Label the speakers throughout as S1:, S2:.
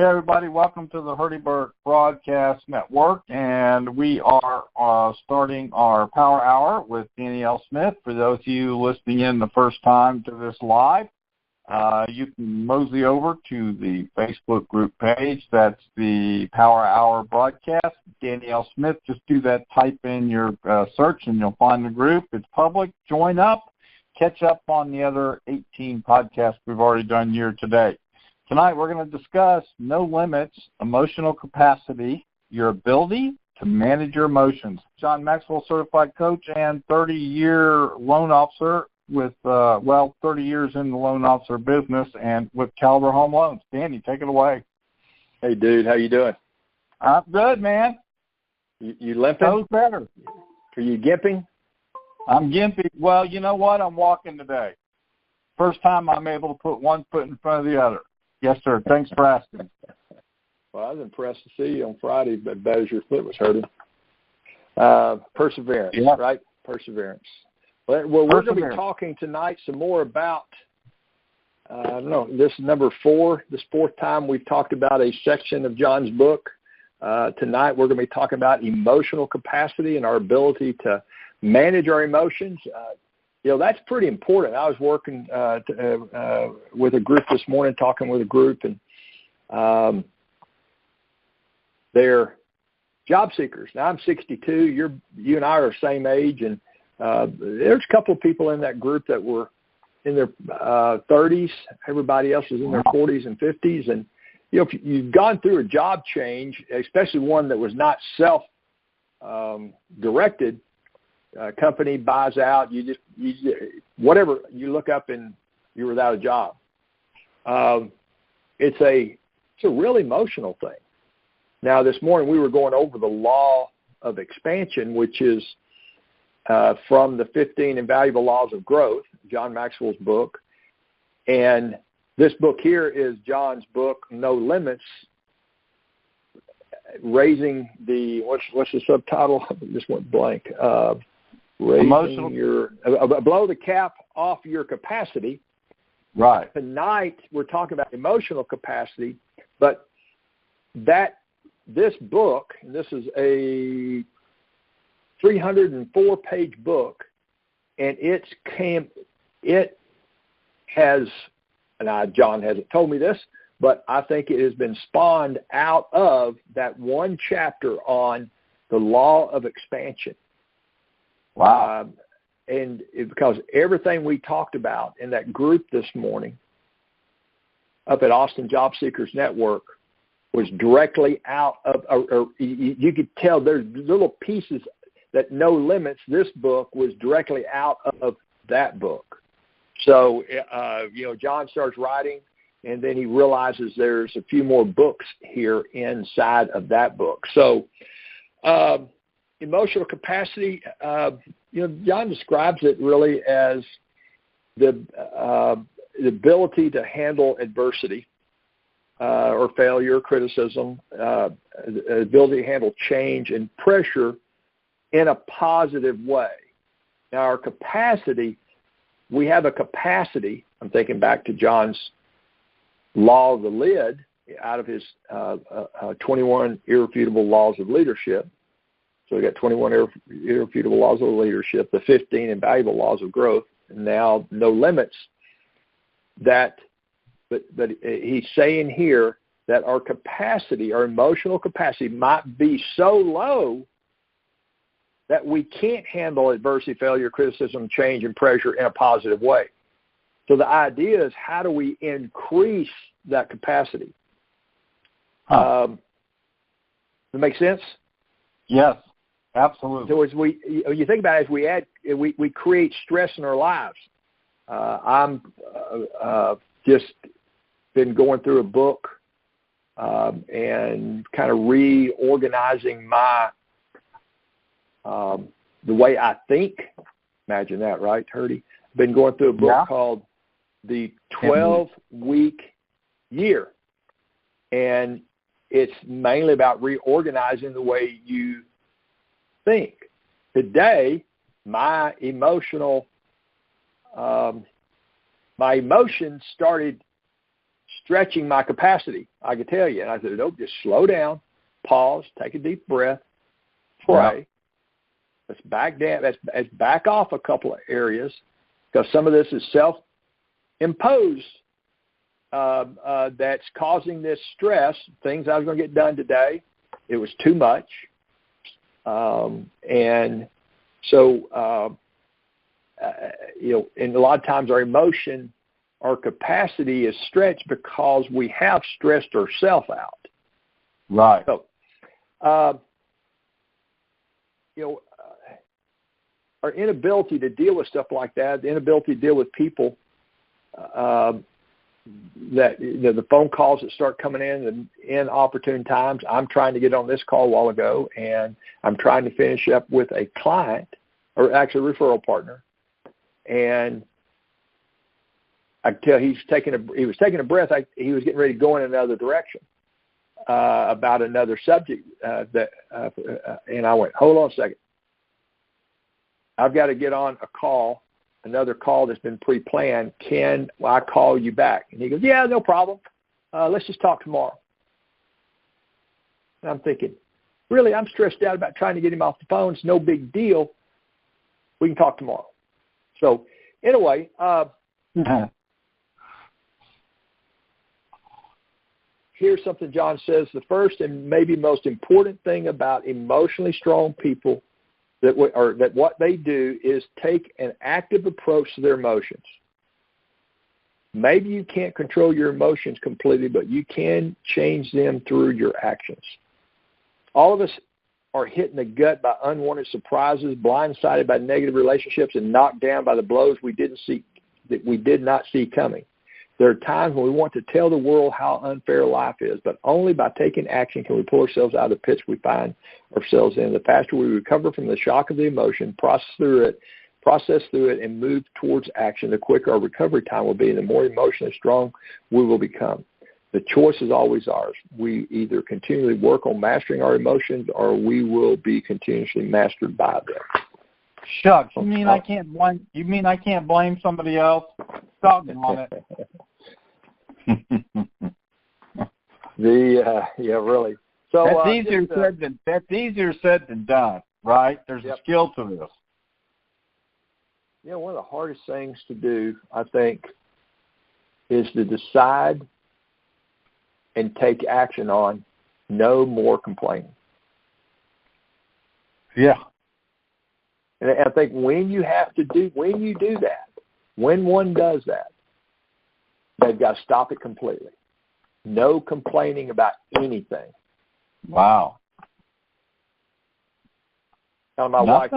S1: Hey, everybody. Welcome to the Hurdyburg Broadcast Network, and we are starting our Power Hour with Danny L. Smith. For those of you listening in the first time to this live, you can mosey over to the Facebook group page. That's the Power Hour Broadcast. Danny L. Smith, just do that, type in your search, and you'll find the group. It's public. Join up. Catch up on the other 18 podcasts we've already done here today. Tonight we're going to discuss No Limits, Emotional Capacity, Your Ability to Manage Your Emotions. John Maxwell, certified coach and 30-year loan officer with, 30 years in the loan officer business and with Caliber Home Loans. Danny, take it away.
S2: Hey, dude, how you doing?
S1: I'm good, man.
S2: You limping?
S1: So's better.
S2: Are you gimping?
S1: I'm gimpy. Well, you know what? I'm walking today. First time I'm able to put one foot in front of the other. Yes, sir. Thanks for asking.
S2: Well, I was impressed to see you on Friday, but bad as your foot was hurting. Perseverance,
S1: yeah.
S2: Right? Perseverance. Well, we're going to be talking tonight some more about, this is number 4. This 4th time we've talked about a section of John's book. Tonight we're going to be talking about emotional capacity and our ability to manage our emotions. That's pretty important. I was working with a group this morning, talking with a group, and they're job seekers. Now, I'm 62. You and I are the same age, and there's a couple of people in that group that were in their 30s. Everybody else is in their 40s and 50s. And, if you've gone through a job change, especially one that was not self-directed, company buys out, you whatever, you look up and you're without a job. It's a real emotional thing. Now, this morning we were going over the law of expansion, which is from the 15 Invaluable Laws of Growth, John Maxwell's book. And this book here is John's book, No Limits, raising the, what's the subtitle? I just went blank. Blow the cap off your capacity.
S1: Right.
S2: Tonight we're talking about emotional capacity, but this book, and this is a 304-page book, and it has, and John hasn't told me this, but I think it has been spawned out of that one chapter on the law of expansion.
S1: Wow.
S2: Because everything we talked about in that group this morning up at Austin Job Seekers Network was directly out of, or you could tell there's little pieces that No Limits, this book, was directly out of that book. So, John starts writing, and then he realizes there's a few more books here inside of that book. So, emotional capacity, John describes it really as the ability to handle adversity or failure, criticism, ability to handle change and pressure in a positive way. Now, our capacity, we have a capacity, I'm thinking back to John's law of the lid out of his 21 irrefutable laws of leadership. So we got 21 irrefutable laws of leadership, the 15 invaluable laws of growth, and now No Limits. But he's saying here that our capacity, our emotional capacity, might be so low that we can't handle adversity, failure, criticism, change, and pressure in a positive way. So the idea is, how do we increase that capacity? Does that make sense?
S1: Yes. Absolutely.
S2: So as you think about it, as we create stress in our lives. I'm just been going through a book and kind of reorganizing my the way I think. Imagine that, right, Hurdy? Been going through a book called The 12-Week Year, and it's mainly about reorganizing the way you think. Today, my emotions started stretching my capacity, I could tell you. And I said, nope, just slow down, pause, take a deep breath, pray. Yeah. Let's back down. Let's back off a couple of areas, because some of this is self-imposed. That's causing this stress. Things I was going to get done today, it was too much, and so and a lot of times our emotion, our capacity is stretched because we have stressed ourselves out.
S1: Right.
S2: So, our inability to deal with stuff like that, the inability to deal with people, that the phone calls that start coming in opportune times. I'm trying to get on this call a while ago, and I'm trying to finish up with a client, or actually a referral partner, and I could tell he was taking a breath. He was getting ready to go in another direction about another subject, and I went, hold on a second. I've got to get on a call, another call that's been pre-planned. Can I call you back? And he goes, yeah, no problem. Let's just talk tomorrow. And I'm thinking, really, I'm stressed out about trying to get him off the phone. It's no big deal. We can talk tomorrow. So anyway, here's something John says. The first and maybe most important thing about emotionally strong people that what they do is take an active approach to their emotions. Maybe you can't control your emotions completely, but you can change them through your actions. All of us are hit in the gut by unwanted surprises, blindsided by negative relationships, and knocked down by the blows we did not see coming. There are times when we want to tell the world how unfair life is, but only by taking action can we pull ourselves out of the pits we find ourselves in. The faster we recover from the shock of the emotion, process through it, and move towards action, the quicker our recovery time will be, and the more emotionally strong we will become. The choice is always ours. We either continually work on mastering our emotions, or we will be continuously mastered by them.
S1: Shucks, you mean I can't blame? You mean I can't blame somebody else? Doggone it.
S2: Really. So
S1: that's easier said than done, right? There's a skill to this.
S2: One of the hardest things to do, I think, is to decide and take action on no more complaining.
S1: Yeah.
S2: And I think when you do that, when one does that, they've got to stop it completely. No complaining about anything.
S1: Wow.
S2: Now, my wife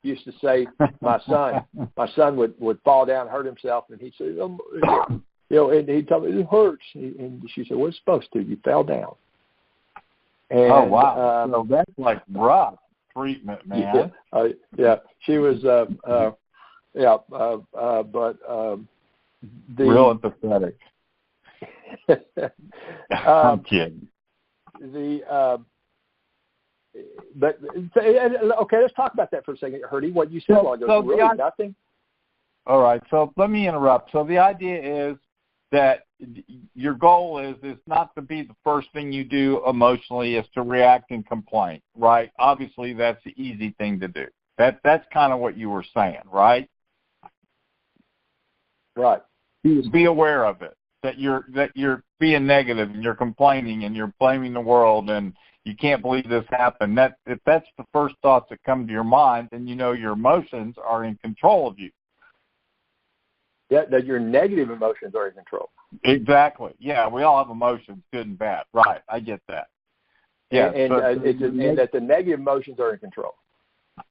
S2: used to say, my son would fall down and hurt himself, and he'd say, and he'd tell me, it hurts. And she said, well, it's supposed to. You fell down. And,
S1: oh, wow. So that's like rough treatment, man.
S2: Yeah. She was,
S1: real empathetic. I'm kidding.
S2: But okay, let's talk about that for a second, Herdy. What you said a while ago, really nothing.
S1: All right, so let me interrupt. So the idea is that your goal is not to be the first thing you do emotionally, is to react and complain, right? Obviously, that's the easy thing to do. That's kind of what you were saying, right?
S2: Right.
S1: Be aware of it, that you're being negative and you're complaining and you're blaming the world and you can't believe this happened. If that's the first thoughts that come to your mind, then you know your emotions are in control of you.
S2: Yeah, that your negative emotions are in control.
S1: Exactly. Yeah, we all have emotions, good and bad. Right, I get that. Yeah,
S2: and that the negative emotions are in control.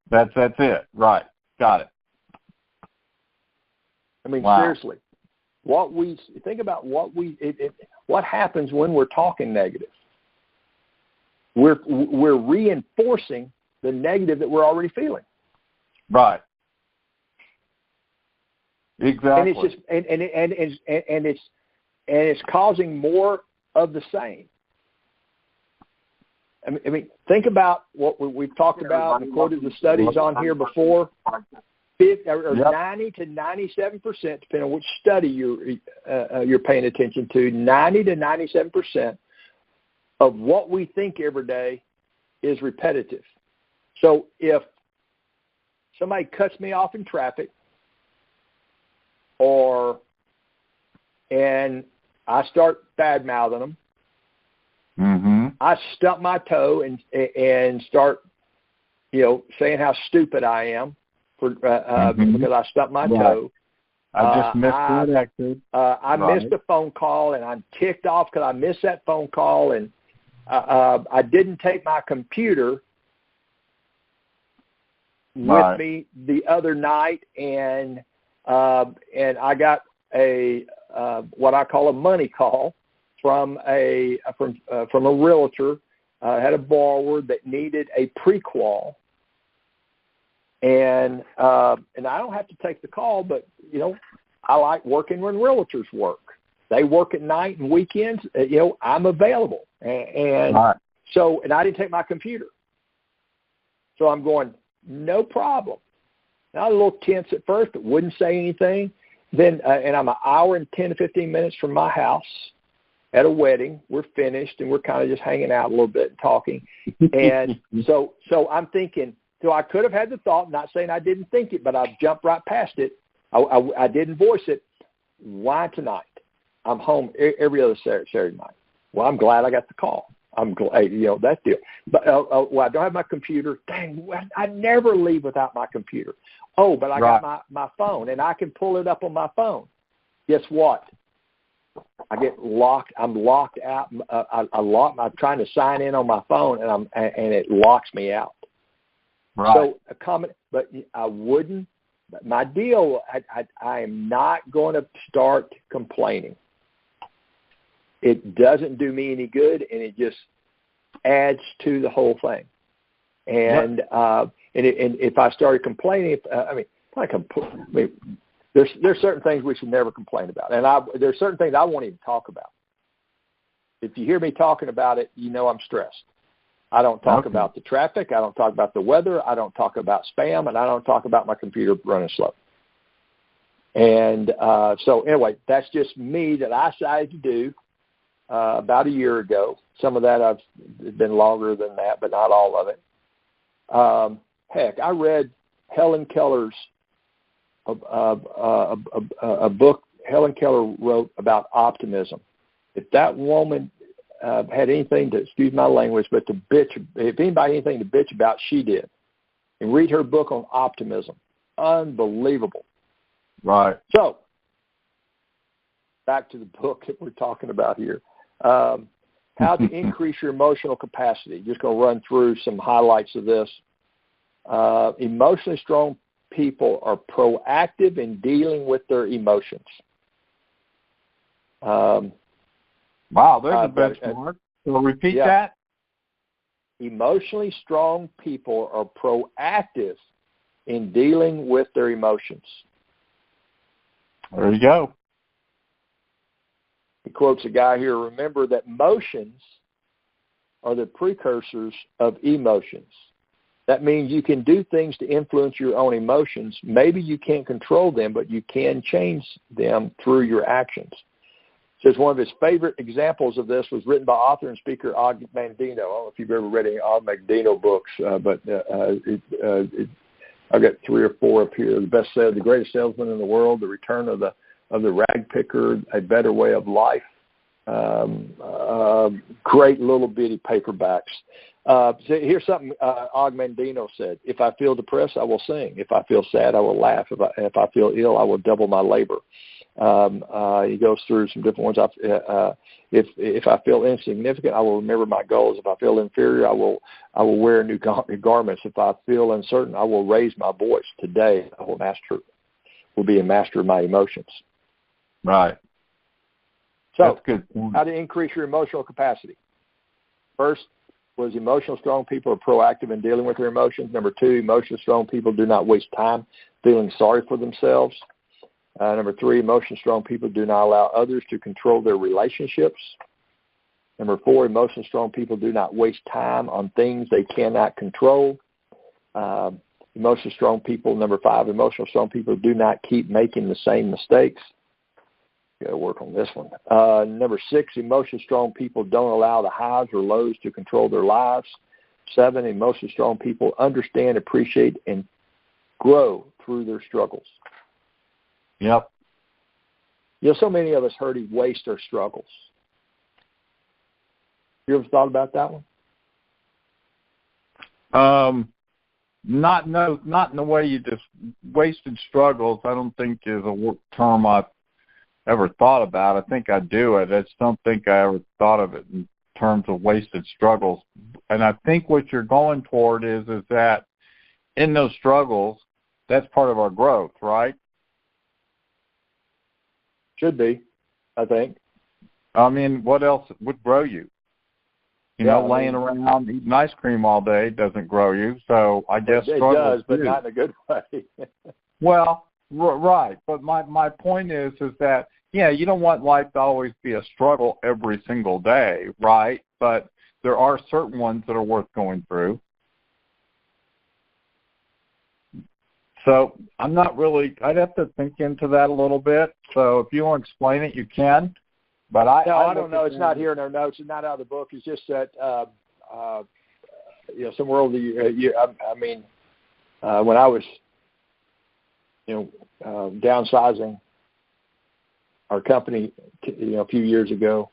S1: That's it. Right. Got it.
S2: I mean, seriously, what happens when we're talking negative? We're reinforcing the negative that we're already feeling.
S1: Right. Exactly.
S2: And it's causing more of the same. I mean, think about what we've talked about and quoted the studies on here before. 90 to 97%, depending on which study you're paying attention to, 90 to 97% of what we think every day is repetitive. So if somebody cuts me off in traffic, and I start bad-mouthing them, I stump my toe and start, saying how stupid I am because I stumped my toe.
S1: I just missed that exit.
S2: I missed a phone call, and I'm ticked off because I missed that phone call, and I didn't take my computer with me the other night, and I got a what I call a money call from a realtor. Had a borrower that needed a pre-qual, and I don't have to take the call, but I like working when realtors work. They work at night and weekends. I'm available, and so I didn't take my computer, so I'm going, no problem. Now, I was a little tense at first, but wouldn't say anything. Then, and I'm an hour and 10 to 15 minutes from my house at a wedding. We're finished, and we're kind of just hanging out a little bit and talking. And so I'm thinking, so I could have had the thought, not saying I didn't think it, but I jumped right past it. I didn't voice it. Why tonight? I'm home every other Saturday night. Well, I'm glad I got the call. I'm glad, that deal. But well, I don't have my computer. Dang, I never leave without my computer. Oh, but I got my phone, and I can pull it up on my phone. Guess what? I get locked. I'm locked out. I'm trying to sign in on my phone, and it locks me out.
S1: Right.
S2: So but I wouldn't. My deal. I am not going to start complaining. It doesn't do me any good, and it just adds to the whole thing. And and if I started complaining, there's certain things we should never complain about, and there's certain things I won't even talk about. If you hear me talking about it, I'm stressed. I don't talk about the traffic. I don't talk about the weather. I don't talk about spam, and I don't talk about my computer running slow. And so anyway, that's just me that I decided to do. About a year ago. Some of that it's been longer than that, but not all of it. Heck, I read Helen Keller's a book Helen Keller wrote about optimism. If that woman had anything to, excuse my language, but to bitch, if anybody had anything to bitch about, she did. And read her book on optimism. Unbelievable.
S1: Right.
S2: So, back to the book that we're talking about here. How to increase your emotional capacity. Just going to run through some highlights of this. Emotionally strong people are proactive in dealing with their emotions.
S1: Wow, there's a benchmark. So repeat that.
S2: Emotionally strong people are proactive in dealing with their emotions.
S1: There you go.
S2: He quotes a guy here, remember that motions are the precursors of emotions. That means you can do things to influence your own emotions. Maybe you can't control them, but you can change them through your actions. Says one of his favorite examples of this was written by author and speaker Og Mandino. I don't know if you've ever read any Og Mandino books, but I've got 3 or 4 up here. The Greatest Salesman in the World, The Return of the Rag Picker, A Better Way of Life. Great little bitty paperbacks. So here's something Og Mandino said. If I feel depressed, I will sing. If I feel sad, I will laugh. If I feel ill, I will double my labor. He goes through some different ones. If I feel insignificant, I will remember my goals. If I feel inferior, I will wear new garments. If I feel uncertain, I will raise my voice. Today, I will be a master of my emotions.
S1: Right.
S2: So,
S1: that's good.
S2: How to increase your emotional capacity? First was emotional strong people are proactive in dealing with their emotions. Number 2, emotionally strong people do not waste time feeling sorry for themselves. Number 3, emotionally strong people do not allow others to control their relationships. Number 4, emotionally strong people do not waste time on things they cannot control. Emotionally strong people, number 5, emotionally strong people do not keep making the same mistakes. Got to work on this one. Number 6, emotionally strong people don't allow the highs or lows to control their lives. 7, emotionally strong people understand, appreciate, and grow through their struggles.
S1: Yep.
S2: You know, so many of us, Herdy, waste our struggles. You ever thought about that one?
S1: Not in the way you just wasted struggles. I don't think is a term I've ever thought about. I think I do it. I just don't think I ever thought of it in terms of wasted struggles. And I think what you're going toward is that in those struggles, that's part of our growth, right?
S2: Should be, I think.
S1: I mean, what else would grow you? You know, laying around eating ice cream all day doesn't grow you. So I guess
S2: it does, but not in a good way.
S1: Well, right. But my point is that, yeah, you don't want life to always be a struggle every single day, right? But there are certain ones that are worth going through. So I'm not really, I'd have to think into that a little bit. So if you want to explain it, you can. But I
S2: don't know. It's not here in our notes. It's not out of the book. It's just that, you know, somewhere over the year, I mean, when I was, you know, downsizing our company, you know, a few years ago,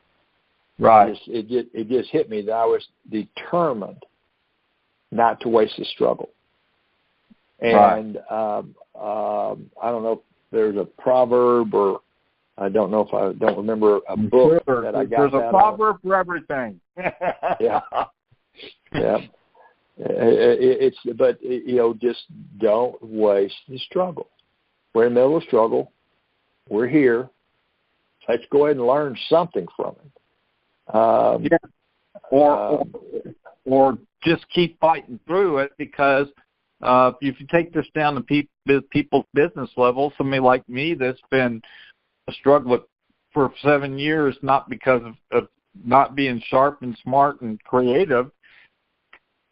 S1: right?
S2: It just hit me that I was determined not to waste the struggle. And right. I don't know if there's a proverb or I don't know if I don't remember a book that I got.
S1: There's a proverb for everything.
S2: Yeah. Yeah. But you know, just don't waste the struggle. We're in the middle of a struggle. We're here. Let's go ahead and learn something from it.
S1: Yeah. Or just keep fighting through it, because if you take this down to people's business level, somebody like me that's been a struggle for 7 years, not because of not being sharp and smart and creative.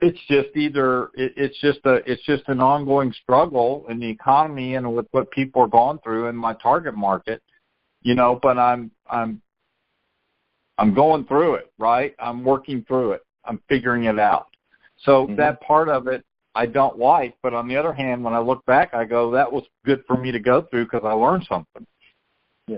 S1: It's just it's just an ongoing struggle in the economy and with what people are going through in my target market, you know. But I'm going through it, right? I'm working through it. I'm figuring it out. So that part of it I don't like, but on the other hand, when I look back, I go, that was good for me to go through because I learned something. Yeah.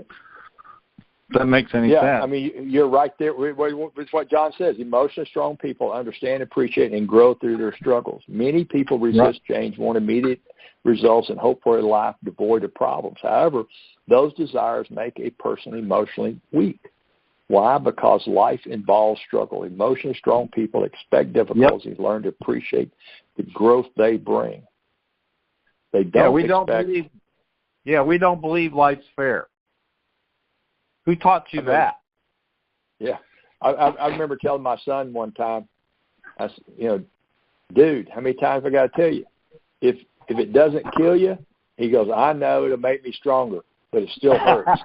S1: If that makes any sense.
S2: Yeah, I mean, you're right there. It's what John says. Emotionally strong people understand, appreciate, and grow through their struggles. Many people resist change, want immediate results, and hope for a life devoid of problems. However, those desires make a person emotionally weak. Why? Because life involves struggle. Emotionally strong people expect difficulties, learn to appreciate the growth they bring. They don't
S1: we don't believe life's fair. Who taught you that?
S2: Yeah. I remember telling my son one time, I said, you know, dude, how many times I got to tell you? If it doesn't kill you, he goes, I know it'll make me stronger, but it still hurts.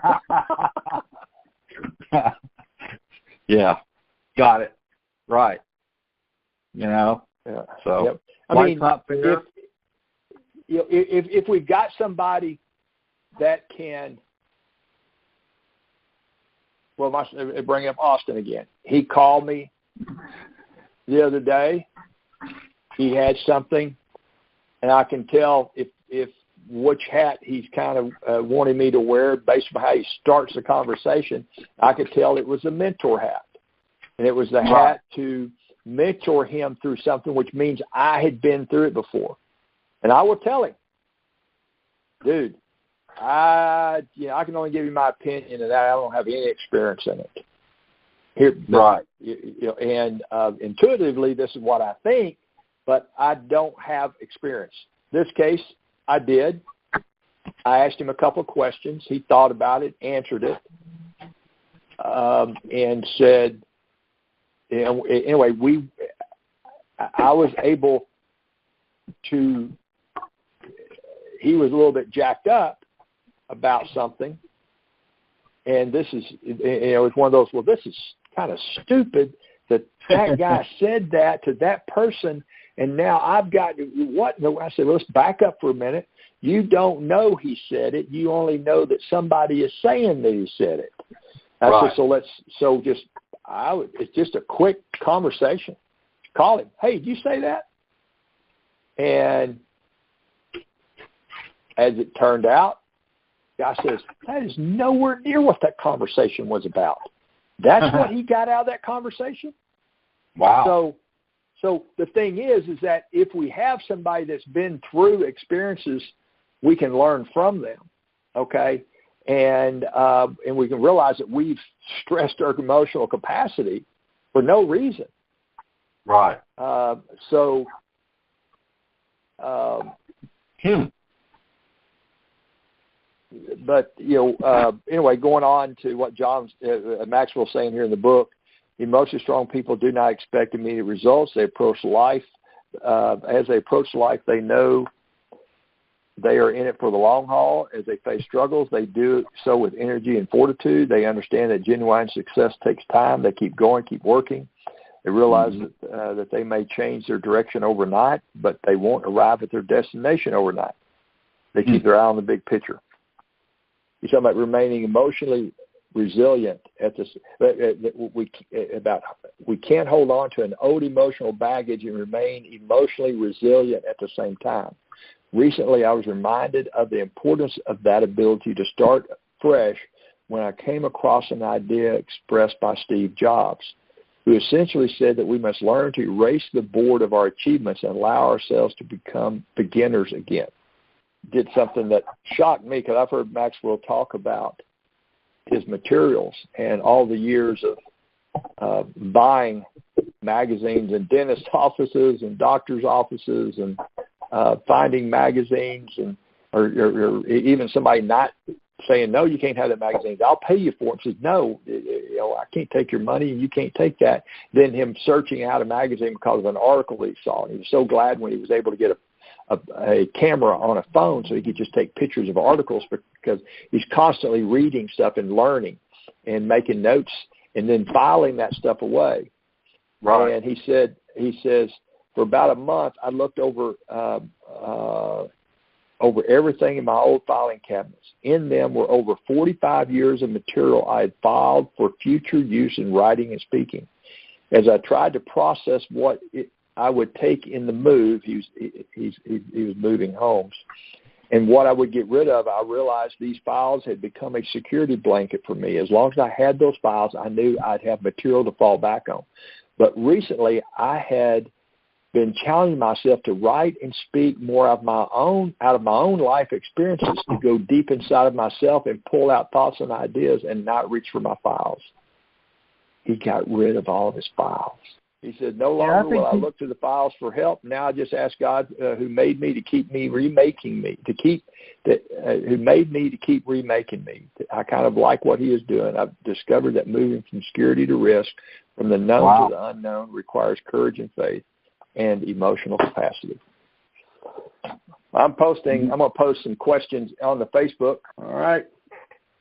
S1: Yeah. Got it. Right. You know?
S2: Yeah.
S1: So,
S2: yep. I mean,
S1: not fair.
S2: If we've got somebody that can, well, bring up Austin again. He called me the other day. He had something, and I can tell if which hat he's kind of wanting me to wear based on how he starts the conversation. I could tell it was a mentor hat, and it was the hat to mentor him through something, which means I had been through it before. And I will tell him, dude, I can only give you my opinion, and I don't have any experience in it. Here, and intuitively, this is what I think, but I don't have experience. This case, I did. I asked him a couple of questions. He thought about it, answered it, and said, anyway, I was able to. He was a little bit jacked up about something, and this is, it's one of those, well, this is kind of stupid that guy said that to that person, And now I've got what? I said, let's back up for a minute. You don't know he said it. You only know that somebody is saying that he said it. I said, it's just a quick conversation. Call him. Hey, did you say that? And as it turned out, guy says, that is nowhere near what that conversation was about. That's what he got out of that conversation.
S1: Wow.
S2: So the thing is that if we have somebody that's been through experiences, we can learn from them, okay? And we can realize that we've stressed our emotional capacity for no reason.
S1: Right.
S2: But, anyway, going on to what Maxwell's saying here in the book, emotionally strong people do not expect immediate results. They approach life. As they approach life, they know they are in it for the long haul. As they face struggles, they do so with energy and fortitude. They understand that genuine success takes time. They keep going, keep working. They realize that they may change their direction overnight, but they won't arrive at their destination overnight. They keep their eye on the big picture. You're talking about remaining emotionally resilient we can't hold on to an old emotional baggage and remain emotionally resilient at the same time. Recently, I was reminded of the importance of that ability to start fresh when I came across an idea expressed by Steve Jobs, who essentially said that we must learn to erase the board of our achievements and allow ourselves to become beginners again. Did something that shocked me because I've heard Maxwell talk about his materials and all the years of buying magazines in dentist offices and doctors' offices and finding magazines or even somebody not saying, no, you can't have that magazine. I'll pay you for it. Says, no, I can't take your money and you can't take that. Then him searching out a magazine because of an article he saw. And he was so glad when he was able to get a camera on a phone so he could just take pictures of articles because he's constantly reading stuff and learning and making notes and then filing that stuff away.
S1: Right.
S2: And he says, for about a month, I looked over everything in my old filing cabinets. In them were over 45 years of material I had filed for future use in writing and speaking. As I tried to process what I would take in the move, he was moving homes, and what I would get rid of, I realized these files had become a security blanket for me. As long as I had those files, I knew I'd have material to fall back on. But recently, I had been challenging myself to write and speak more out of my own life experiences, to go deep inside of myself and pull out thoughts and ideas and not reach for my files. He got rid of all of his files. He said, no longer will I look to the files for help. Now I just ask God, who made me to keep me remaking me, who made me to keep remaking me. I kind of like what he is doing. I've discovered that moving from security to risk, from the known to the unknown, requires courage and faith and emotional capacity. I'm going to post some questions on the Facebook. All right.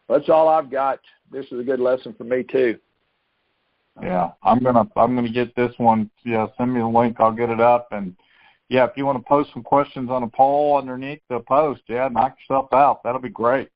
S2: That's all I've got. This is a good lesson for me too.
S1: Yeah, I'm gonna get this one. Yeah, send me the link. I'll get it up. And yeah, if you want to post some questions on a poll underneath the post, knock yourself out. That'll be great.